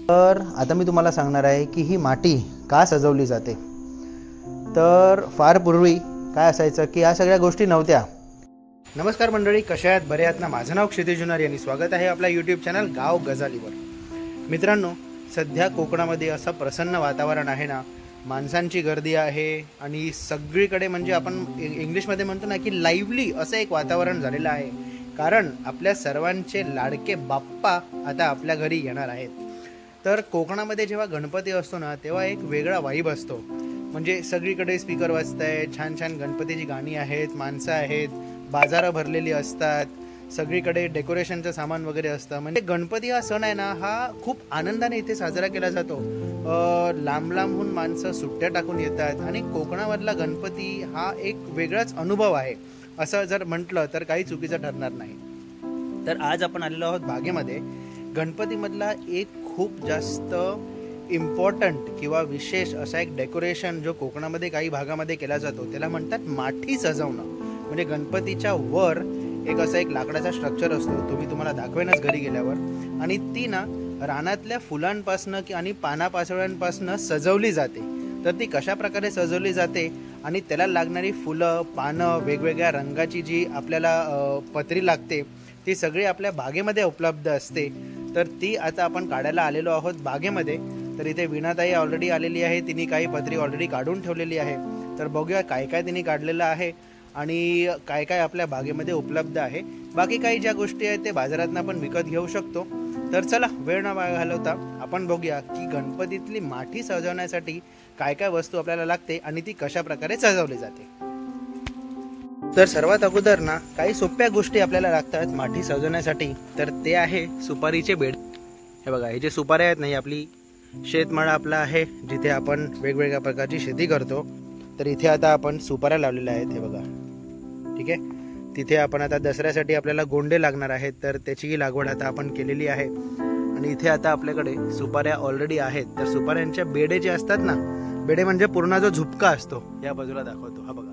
तर आता मी तुम्हाला सांगणार आहे की ही माती का सजवली जाते। तर फार पूर्वी काय असायचं की या सगळ्या गोष्टी नव्हत्या। नमस्कार मंडळी, कशा आहात? बरे आहात ना? माझं नाव क्षितिज जुनारी आणि स्वागत आहे आपल्या यूट्यूब चॅनल गाव गजालीवर। मित्रांनो, सध्या कोकणामध्ये असं प्रसन्न वातावरण आहे ना, माणसांची गर्दी आहे आणि सगळीकडे म्हणजे आपण इंग्लिशमध्ये म्हणतो ना की लाईव्हली असं एक वातावरण झालेलं आहे। कारण आपल्या सर्वांचे लाडके बाप्पा आता आपल्या घरी येणार आहेत। तर कोकणामध्ये जेव्हा गणपती असतो ना तेव्हा एक वेगळा वाईब असतो। म्हणजे सगळीकडे स्पीकर वाजताय, छान छान गणपतीची गाणी आहेत, माणसं आहेत, बाजारं भरलेली असतात, सगळीकडे डेकोरेशनचं सामान वगैरे असतं। म्हणजे गणपती हा सण आहे ना, हा खूप आनंदाने इथे साजरा केला जातो। लांब लांबहून माणसं सुट्ट्या टाकून येतात आणि कोकणामधला गणपती हा एक वेगळाच अनुभव आहे असं जर म्हटलं तर काही चुकीचं ठरणार नाही। तर आज आपण आलेलो आहोत बागेमध्ये। गणपतीमधला एक खूप जास्त इम्पॉर्टंट किंवा विशेष असा एक डेकोरेशन जो कोकणामध्ये काही भागामध्ये केला जातो त्याला म्हणतात माठी सजवणं। म्हणजे गणपतीच्या वर एक असा एक लाकडाचा स्ट्रक्चर असतो, तो मी तुम्हाला दाखवेनच घरी गेल्यावर। आणि ती ना रानातल्या फुलांपासनं आणि पानापाचोळ्यांपासनं सजवली जाते। तर ती कशा प्रकारे सजवली जाते आणि त्याला लागणारी फुलं, पानं, वेगवेगळ्या रंगाची जी आपल्याला पत्री लागते ती सगळी आपल्या बागेमध्ये उपलब्ध असते। तर ती आता आपण काढायला आलेलो आहोत बागेमध्ये। तर इथे वीणाताई ऑलरेडी आलेली आहे, तिने काही पत्री ऑलरेडी काढून ठेवलेली आहे। तर बघूया काय काय तिने काढलेलं आहे आणि काय काय आपल्या बागेमध्ये उपलब्ध आहे। बाकी काही ज्या गोष्टी आहेत ते बाजारातून आपण विकत घेऊ शकतो। तर चला वेळ न घालवता आपण बघूया की गणपतीतली माठी सजवण्यासाठी काय काय वस्तू आपल्याला लागते आणि ती कशा प्रकारे सजवली जाते। तर सर्वात अगोदर ना काही सोप्या गोष्टी आपल्याला लागतात माठी सजवण्यासाठी। तर ते आहे सुपारीचे बेड। हे बघा, हे जे सुपारी आहेत ना, ही आपली शेतमाळा आपला आहे जिथे आपण वेगवेगळ्या प्रकारची शेती करतो। तर इथे आता आपण सुपाऱ्या लावलेल्या आहेत, हे बघा, ठीक आहे। तिथे आपण आता दसऱ्यासाठी आपल्याला गोंडे लागणार आहेत, तर त्याचीही लागवड आता आपण केलेली आहे। आणि इथे आता आपल्याकडे सुपाऱ्या ऑलरेडी आहेत। तर सुपाऱ्यांच्या बेडे जे असतात ना, बेडे म्हणजे पूर्ण जो झुपका असतो, या बाजूला दाखवतो, हा बघा,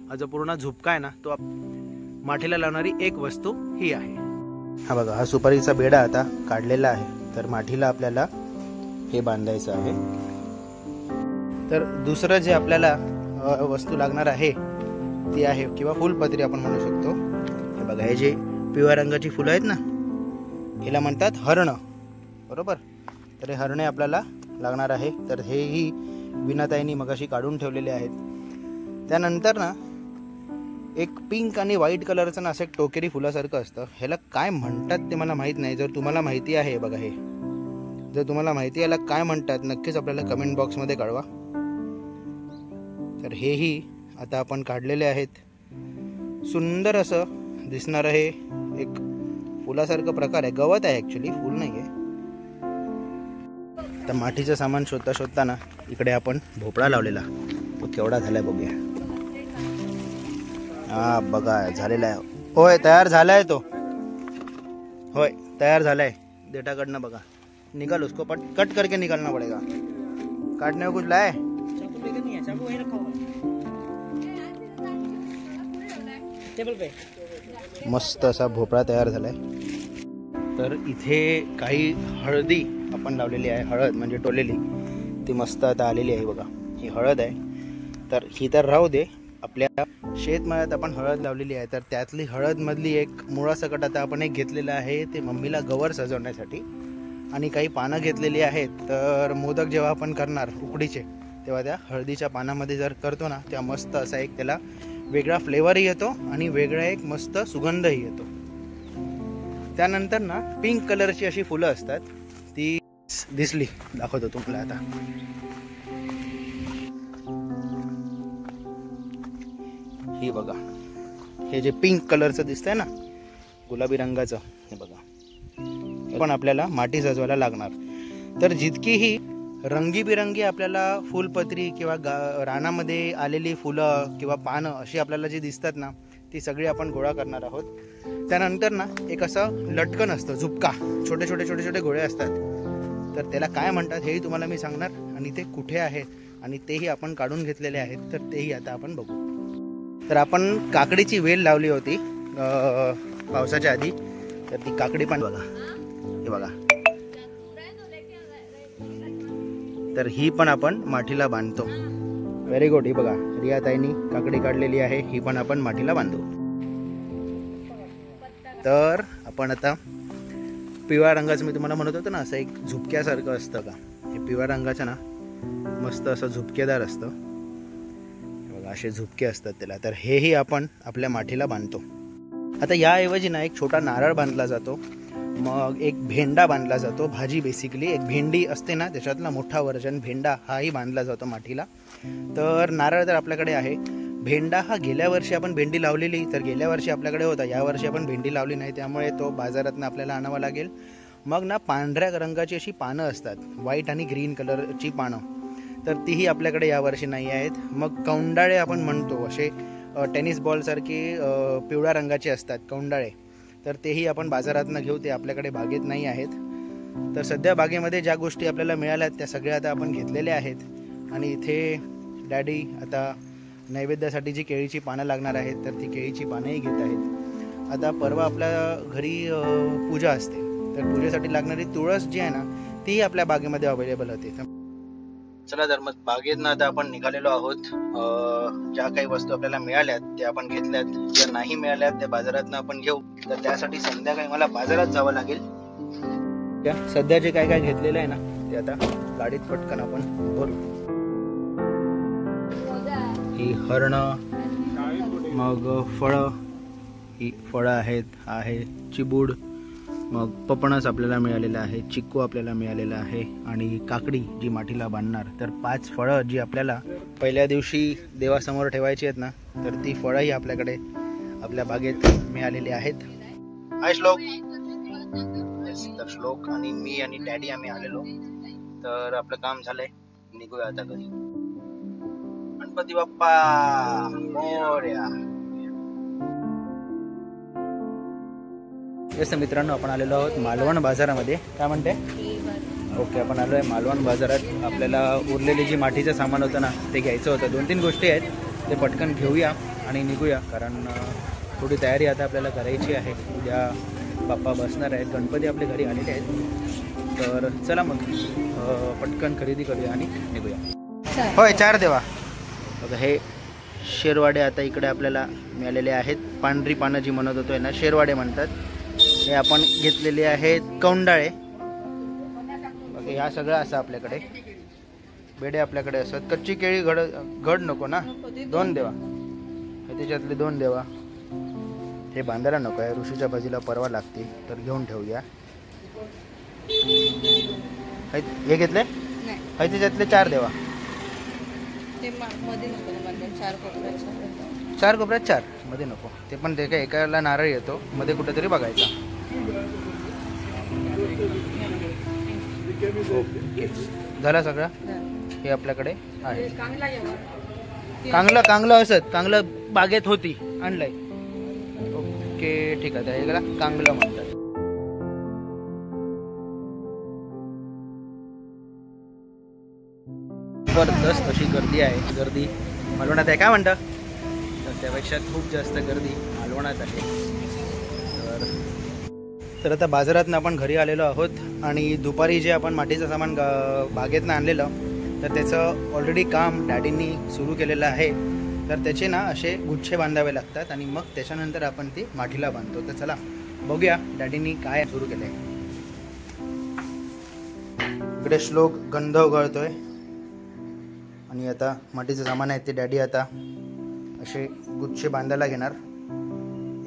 हा जो पूर्ण झुपका आहे ना तो माठीला लावणारी एक वस्तू ही आहे। हा बघा, हा सुपारीचा बेडा आता काढलेला आहे। तर माठीला आपल्याला हे बांधायचं आहे। तर दुसरं जे आपल्याला वस्तू लागणार आहे ती आहे किंवा फुलपत्री आपण म्हणू शकतो। हे बघा, हे जे पिवळ्या रंगाची फुलं आहेत ना हिला म्हणतात हरण, बरोबर। तर हे हरणे आपल्याला लागणार आहे। तर हेही वीणाताईंनी मगाशी काढून ठेवलेले आहेत। त्यानंतर ना एक पिंक आणि व्हाईट कलरचं ना असं एक टोकेरी फुलासारखं असतं, ह्याला काय म्हणतात ते मला माहीत नाही। जर तुम्हाला माहिती आहे, बघा, हे जर तुम्हाला माहिती याला काय म्हणतात नक्कीच आपल्याला कमेंट बॉक्समध्ये कळवा। तर हेही आता आपण काढलेले आहेत। सुंदर असं दिसणार आहे, एक फुलासारखं प्रकार आहे, गवत आहे ॲक्च्युली, फुल नाही आहे। तर माठीचं सामान शोधता शोधता ना इकडे आपण भोपळा लावलेला, तो केवढा झालाय बघूया। हा बघा, झालेला आहे, होय तयार झालाय तो, होय तयार झालाय। देठाकडनं बघा निकाल, उसको कट करके निकालना पड़ेगा, काटने में कुछ लाए? मस्त असा भोपळा तयार झालाय। तर इथे काही हळदी आपण लावलेली आहे, हळद म्हणजे टोलेली, ती मस्त आता आलेली आहे, बघा, ही हळद आहे। तर ही तर राहू दे, आपल्या शेतमाळ्यात आपण हळद लावलेली आहे। तर त्यातली हळद मधली एक मुळासकट आता आपण एक घेतलेलं आहे, ते मम्मीला गवर सजवण्यासाठी। आणि काही पानं घेतलेली आहेत। तर मोदक जेव्हा आपण करणार उकडीचे तेव्हा त्या हळदीच्या पानामध्ये जर करतो ना तेव्हा मस्त असा एक त्याला वेगळा फ्लेवरही येतो आणि वेगळा एक मस्त सुगंधही येतो। त्यानंतर ना पिंक कलरची अशी फुलं असतात, ती दिसली दाखवतो तुम्हाला आता। ही बघा, हे जे पिंक कलरचं दिसतंय ना, गुलाबी रंगाचं, हे बघा, हे पण आपल्याला माठी सजवायला लागणार। तर जितकीही रंगीबिरंगी आपल्याला फुलपत्री किंवा रानामध्ये आलेली फुलं किंवा पानं अशी आपल्याला जी दिसतात ना ती सगळी आपण गोळा करणार आहोत। त्यानंतर ना एक असं लटकन असतं, झुपका, छोटे छोटे छोटे छोटे गोळे असतात। तर त्याला काय म्हणतात हेही तुम्हाला मी सांगणार आणि ते कुठे आहेत आणि तेही आपण काढून घेतलेले आहेत। तर तेही आता आपण बघू। तर आपण काकडीची वेल लावली होती पावसाच्या आधी, तर ती काकडी पण बघा, हे बघा, तर ही पण आपण माठीला बांधतो. Very good. ही बघा रिया ताईंनी काकडी काढलेली आहे, ही पण आपण माठीला बांधू. तर आपण आता पिवळ्या रंगाचं, मी तुम्हाला म्हणत होतो ना असं एक झुपक्यासारखं असतं का, हे पिवळ्या रंगाचं ना मस्त असं झुपकेदार असतं बघा, असे झुपके असतात त्याला. तर हेही आपण आपल्या माठीला बांधतो. आता याऐवजी ना एक छोटा नारळ बांधला जातो, मग एक भेंडा बांधला जातो. भाजी बेसिकली एक भेंडी असते ना त्याच्यातला मोठा व्हर्जन भेंडा हाही बांधला जातो माठीला. तर नारळ तर आपल्याकडे आहे. भेंडा हा गेल्या वर्षी आपण भेंडी लावलेली, तर गेल्या वर्षी आपल्याकडे होता, यावर्षी आपण भेंडी लावली नाही, त्यामुळे तो बाजारातनं आपल्याला आणावा लागेल. मग ना पांढऱ्या रंगाची अशी पानं असतात, व्हाईट आणि ग्रीन कलरची पानं, तर तीही आपल्याकडे यावर्षी नाही आहेत. मग कौंडाळे आपण म्हणतो, असे टेनिस बॉलसारखे पिवळ्या रंगाचे असतात कौंडाळे, तर तेही आपण बाजारातनं घेऊ, ते आपल्याकडे बागेत नाही आहेत. तर सध्या बागेमध्ये ज्या गोष्टी आपल्याला मिळाल्यात त्या सगळ्या आता आपण घेतलेल्या आहेत. आणि इथे डॅडी आता नैवेद्यासाठी जी केळीची पानं लागणार आहेत तर ती केळीची पानंही घेत आहेत. आता परवा आपल्या घरी पूजा असते, तर पूजेसाठी लागणारी तुळस जी आहे ना ती आपल्या बागेमध्ये अवेलेबल होते. चला तर मग बागेतनं आता आपण निघालेलो आहोत. ज्या काही वस्तू आपल्याला मिळाल्यात त्या आपण घेतल्यात, ज्या नाही मिळाल्यात त्या बाजारातनं आपण घेऊ. तर त्यासाठी संध्याकाळी मला बाजारात जावं लागेल. सध्या जे काय काय घेतलेलं आहे ना ते आता गाडीत पटकन आपण भरू. ही हरणं, मग फळं, ही फळं आहेत, आहे चिबूड, मग पपणस आपल्याला मिळालेलं आहे, चिक्कू आपल्याला मिळालेला आहे आणि काकडी जी माठीला बांधणार. तर 5 फळं जी आपल्याला पहिल्या दिवशी देवासमोर ठेवायची आहेत ना, तर ती फळंही आपल्याकडे आपल्या बागेत मिळालेली आहेत. हाय श्लोक. तर श्लोक आणि मी आणि डॅडी आम्ही आलेलो, तर आपलं काम झालंय, निघूया आता घरी. गणपती बाप्पा मोरया. येस मित्रांनो, आपण आलेलो आहोत मालवण बाजारामध्ये. काय म्हणते? ओके, आपण आलो आहे मालवण बाजारात. आपल्याला उरलेली जी माठीचं सामान होतं ना ते घ्यायचं होतं. 2-3 गोष्टी आहेत, ते पटकन घेऊया आणि निघूया, कारण थोडी तयारी आता आपल्याला करायची आहे. उद्या बाप्पा बसणार आहेत, गणपती आपल्या घरी आलेले आहेत. तर चला मग पटकन खरेदी करूया आणि निघूया. होय, 4 देवा. बघा हे शेरवाडे आता इकडे आपल्याला मिळालेले आहेत. पांढरी पानं जी म्हणत होतो ना शेरवाडे म्हणतात, हे आपण घेतलेले आहेत. कौंडाळे बघा, ह्या सगळं असं आपल्याकडे. बेडे आपल्याकडे असतात. कच्ची केळी घड नको ना, 2 देवा. हे त्याच्यातले 2 देवा. हे बांधायला नको आहे, ऋषीच्या भाजीला परवा लागते, तर घेऊन ठेवूया. हे घेतले, हे त्याच्यातले 4 देवा. 4 कोपऱ्यात 4 मध्ये नको, ते पण ते काय एकाला नारळ येतो, मध्ये कुठेतरी बघायचा. झाला सगळं. हे आपल्याकडे आहे. कांगलं असत, कांगलं बागेत होती, आणलंय. ओके ठीक आहे, त्याला कांगलं म्हणतात. जबरदस्त अशी गर्दी आहे. गर्दी मालवणात आहे, काय म्हणतं, तर त्यापेक्षा खूप जास्त गर्दी मालवणात आहे. तर आता बाजारातनं आपण घरी आलेलो आहोत आणि दुपारी जे आपण माठीचं सामान बागेतनं आणलेलं, तर त्याचं ऑलरेडी काम डॅडींनी सुरू केलेलं आहे. तर त्याचे ना असे गुच्छे बांधावे लागतात आणि मग त्याच्यानंतर आपण ती माठीला बांधतो. तर चला बघूया डॅडींनी काय सुरू केलं आहे. इकडे श्लोक गंध उघळतोय आणि आता माठीचं सामान आहे ते डॅडी आता असे गुच्छे बांधायला घेणार.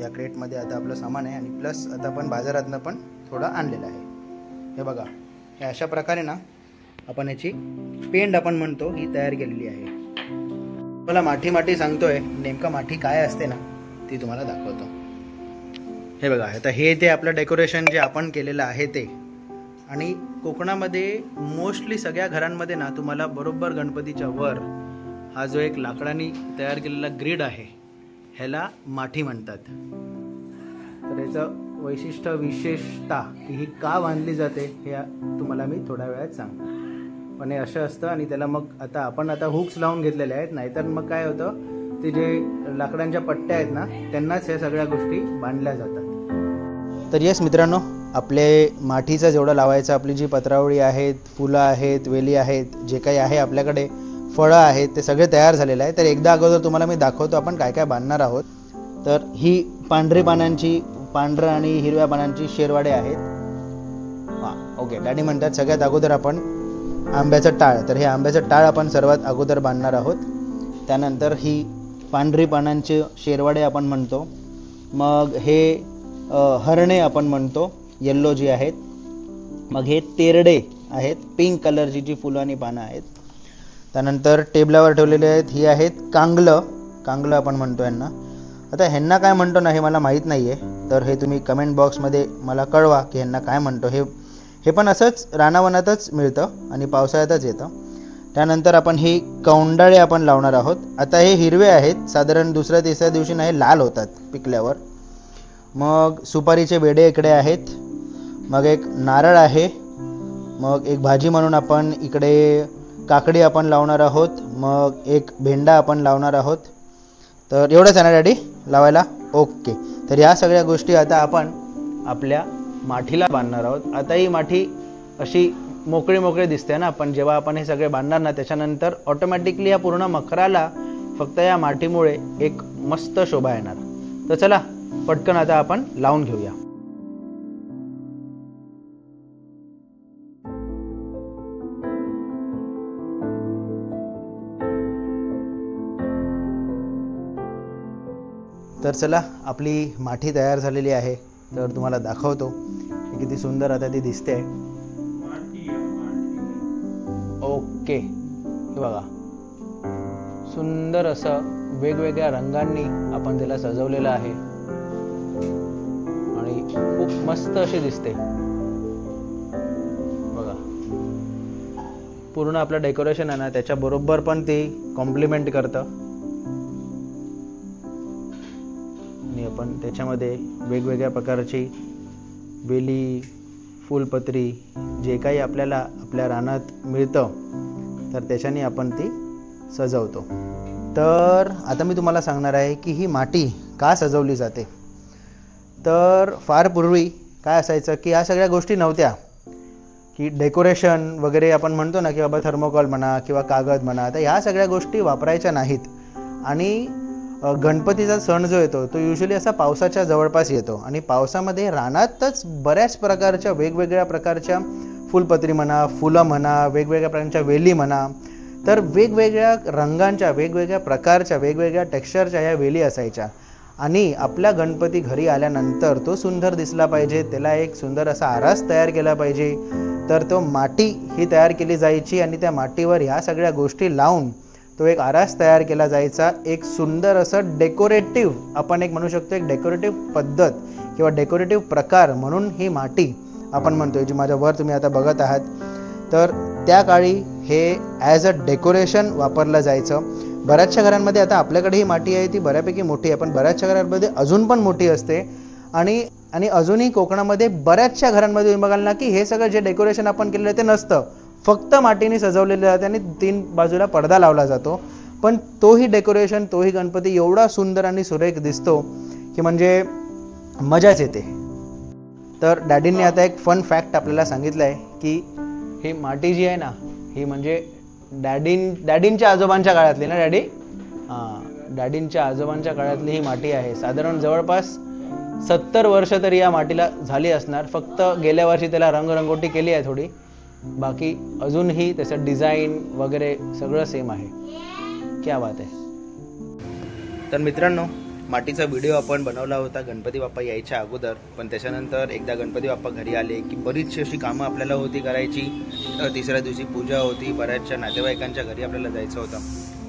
या क्रेटमध्ये आता आपलं सामान आहे आणि प्लस आता आपण बाजारातनं पण थोडं आणलेलं आहे. हे बघा, हे अशा प्रकारे ना आपण याची पेंड आपण म्हणतो ही तयार केलेली आहे. मला माठी सांगतोय, नेमका माठी काय असते ना ती तुम्हाला दाखवतो. हे बघा, आता हे ते आपलं डेकोरेशन जे आपण केलेलं आहे ते. आणि कोकणामध्ये मोस्टली सगळ्या घरांमध्ये ना तुम्हाला बरोबर गणपतीच्या वर हा जो एक लाकडाने तयार केलेला ग्रिड आहे ह्याला माठी म्हणतात. तर याचं वैशिष्ट्य, विशेषता की ही का बांधली जाते हे तुम्हाला मी थोड्या वेळात सांगतो. पण हे असं असतं आणि त्याला मग आता आपण हुक्स लावून घेतलेले आहेत, नाहीतर मग काय होतं, ते जे लाकडांच्या पट्ट्या आहेत ना त्यांनाच ह्या सगळ्या गोष्टी बांधल्या जातात. तर येस मित्रांनो, आपले माठीचं जेवढं लावायचं, आपली जी पत्रावळी आहेत, फुलं आहेत, वेली आहेत, जे काही आहे आपल्याकडे, फळं आहेत, ते सगळे तयार झालेलं आहे. तर एकदा अगोदर तुम्हाला मी दाखवतो आपण काय काय बांधणार आहोत. तर ही पांढऱ्या आणि हिरव्या पानांची शेरवाडे आहेत. ओके, डॅडी म्हणतात सगळ्यात अगोदर आपण आंब्याचं टाळ. तर हे आंब्याचं टाळ आपण सर्वात अगोदर बांधणार आहोत. त्यानंतर ही पांढरी पानांचे शेरवाडे आपण म्हणतो. मग हे हरणे आपण म्हणतो, येल्लो जी आहेत. मग हे तेरडे आहेत, पिंक कलरची जी फुलं आणि पानं आहेत. त्यानंतर टेबलावर ठेवलेले आहेत, ही आहेत कांगलं आपण म्हणतो यांना. आता ह्यांना काय म्हणतो ना हे मला माहीत नाही आहे, तर हे तुम्ही कमेंट बॉक्समध्ये मला कळवा की ह्यांना काय म्हणतो. हे पण असंच रानावनातच मिळतं आणि पावसाळ्यातच येतं. त्यानंतर आपण ही कौंडाळे आपण लावणार आहोत. आता हे हिरवे आहेत, साधारण दुसऱ्या तिसऱ्या दिवशी ना हे लाल होतात पिकल्यावर. मग सुपारीचे बेडे इकडे आहेत. मग एक नारळ आहे. मग एक भाजी म्हणून आपण इकडे काकडी आपण लावणार आहोत. मग एक भेंडा आपण लावणार आहोत. तर एवढंच आहे ना डॅडी लावायला? ओके. तर या सगळ्या गोष्टी आता आपण आपल्या माठीला बांधणार आहोत. आता ही माठी अशी मोकळी दिसते ना, पण जेव्हा आपण हे सगळे बांधणार ना त्याच्यानंतर ऑटोमॅटिकली या पूर्ण मखराला फक्त या माठीमुळे एक मस्त शोभा येणार. तर चला पटकन आता आपण लावून घेऊया. तर चला, आपली माठी तयार झालेली आहे. तर तुम्हाला दाखवतो किती सुंदर आता ती दिसते. ओके, हे बघा, सुंदर असं वेगवेगळ्या रंगांनी आपण त्याला सजवलेलं आहे आणि खूप मस्त अशी दिसते बघा. पूर्ण आपलं डेकोरेशन आहे ना त्याच्या बरोबर पण ते कॉम्प्लिमेंट करतं. आणि आपण त्याच्यामध्ये वेगवेगळ्या प्रकारची वेली, फुलपत्री जे काही आपल्याला आपल्या रानात मिळतं तर त्याच्याने आपण ती सजवतो. तर आता मी तुम्हाला सांगणार आहे की ही माटी का सजवली जाते. तर फार पूर्वी काय असायचं की ह्या सगळ्या गोष्टी नव्हत्या, की डेकोरेशन वगैरे आपण म्हणतो ना की बाबा थर्मोकॉल म्हणा किंवा कागद म्हणा, तर ह्या सगळ्या गोष्टी वापरायच्या नाहीत. आणि गणपतीचा सण जो येतो तो युजली असा पावसाच्या जवळपास येतो आणि पावसामध्ये रानातच बऱ्याच प्रकारच्या वेगवेगळ्या प्रकारच्या फुलपत्री म्हणा, फुलं म्हणा, वेगवेगळ्या प्रकारच्या वेली म्हणा, तर वेगवेगळ्या रंगांच्या, वेगवेगळ्या प्रकारच्या, वेगवेगळ्या टेक्स्चरच्या ह्या वेली असायच्या. आणि आपला गणपती घरी आल्यानंतर तो सुंदर दिसला पाहिजे, त्याला एक सुंदर असा आरास तयार केला पाहिजे, तर तो माती ही तयार केली जायची आणि त्या मातीवर ह्या सगळ्या गोष्टी लावून तो एक आरास तयार केला जायचा. एक सुंदर असं डेकोरेटिव्ह, आपण एक म्हणू शकतो एक डेकोरेटिव्ह पद्धत किंवा डेकोरेटिव्ह प्रकार म्हणून ही माती आपण म्हणतोय, जी माझ्यावर तुम्ही आता बघत आहात. तर त्या काळी हे ॲज अ डेकोरेशन वापरलं जायचं. बऱ्याचशा घरांमध्ये, आता आपल्याकडे ही माती आहे ती बऱ्यापैकी मोठी आहे, पण बऱ्याचशा घरांमध्ये अजून पण मोठी असते. आणि अजूनही कोकणामध्ये बऱ्याचशा घरांमध्ये तुम्ही बघाल ना की हे सगळं जे डेकोरेशन आपण केलेलं ते नसतं, फक्त मातीने सजवलेलं जातं आणि 3 बाजूला पडदा लावला जातो. पण तोही डेकोरेशन, तोही गणपती एवढा सुंदर आणि सुरेख दिसतो की म्हणजे मजाच येते. तर डॅडींनी आता एक फन फॅक्ट आपल्याला सांगितलं आहे की ही माती जी आहे ना ही म्हणजे डॅडींच्या आजोबांच्या काळातली ना डॅडी? डॅडींच्या आजोबांच्या काळातली ही माती आहे. साधारण जवळपास 70 वर्ष तरी या मातीला झाली असणार. फक्त गेल्या वर्षी त्याला रंगरंगोटी केली आहे थोडी, बाकी अजूनही त्याचं डिझाईन वगैरे सगळं सेम आहे. क्या बात आहे. तर मित्रांनो, मातीचा व्हिडिओ आपण बनवला होता गणपती बाप्पा यायच्या अगोदर, पण त्याच्यानंतर एकदा गणपती बाप्पा घरी आले की बरीचशी अशी कामं आपल्याला होती करायची. तिसऱ्या दिवशी पूजा होती, बऱ्याचशा नातेवाईकांच्या घरी आपल्याला जायचं होतं,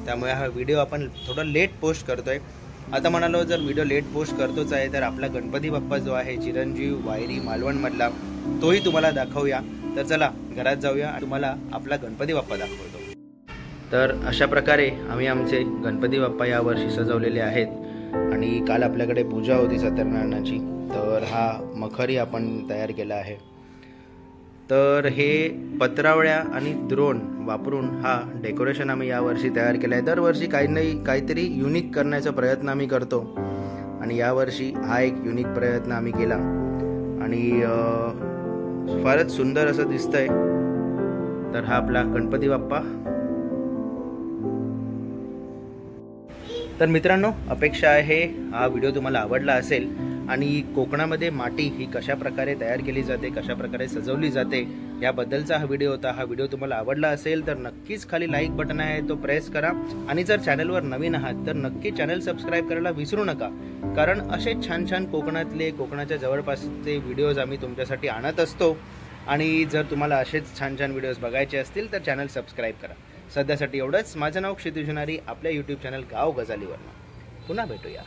त्यामुळे हा व्हिडिओ आपण थोडा लेट पोस्ट करतोय. आता म्हणालो जर व्हिडिओ लेट पोस्ट करतोच आहे तर आपला गणपती बाप्पा जो आहे चिरंजीव वायरी मालवणमधला तोही तुम्हाला दाखवूया. तर चला घरात जाऊया आणि तुम्हाला आपला गणपती बाप्पा दाखवतो. तर अशा प्रकारे आम्ही आमचे गणपती बाप्पा यावर्षी सजवलेले आहेत. आणि काल आपल्याकडे पूजा होती सत्यनारायणाची, तर हा मखरही आपण तयार केला आहे. तर हे पत्रावळ्या आणि द्रोण वापरून हा डेकोरेशन आम्ही यावर्षी तयार केला आहे. दरवर्षी काहीतरी युनिक करण्याचा प्रयत्न आम्ही करतो आणि यावर्षी हा एक युनिक प्रयत्न आम्ही केला. आणि फारच सुंदर असं दिसतंय. तर हा आपला गणपती बाप्पा. तर मित्रांनो, अपेक्षा आहे हा व्हिडिओ तुम्हाला आवडला असेल आणि कोकणामध्ये माती ही कशा प्रकारे तयार केली जाते, कशा प्रकारे सजवली जाते याबद्दलचा हा व्हिडिओ होता. हा व्हिडिओ तुम्हाला आवडला असेल तर नक्कीच खाली लाईक बटन आहे तो प्रेस करा आणि जर चॅनलवर नवीन आहात तर नक्की चॅनल सबस्क्राईब करायला विसरू नका, कारण असे छान छान कोकणातले, कोकणाच्या जवळपासचे व्हिडिओज आम्ही तुमच्यासाठी आणत असतो. आणि जर तुम्हाला असेच छान छान व्हिडिओज बघायचे असतील तर चॅनल सबस्क्राईब करा. सध्यासाठी एवढंच. माझं नाव क्षितिज नारी, आपल्या यूट्यूब चॅनल गाव गजालीवर. पुन्हा भेटूया.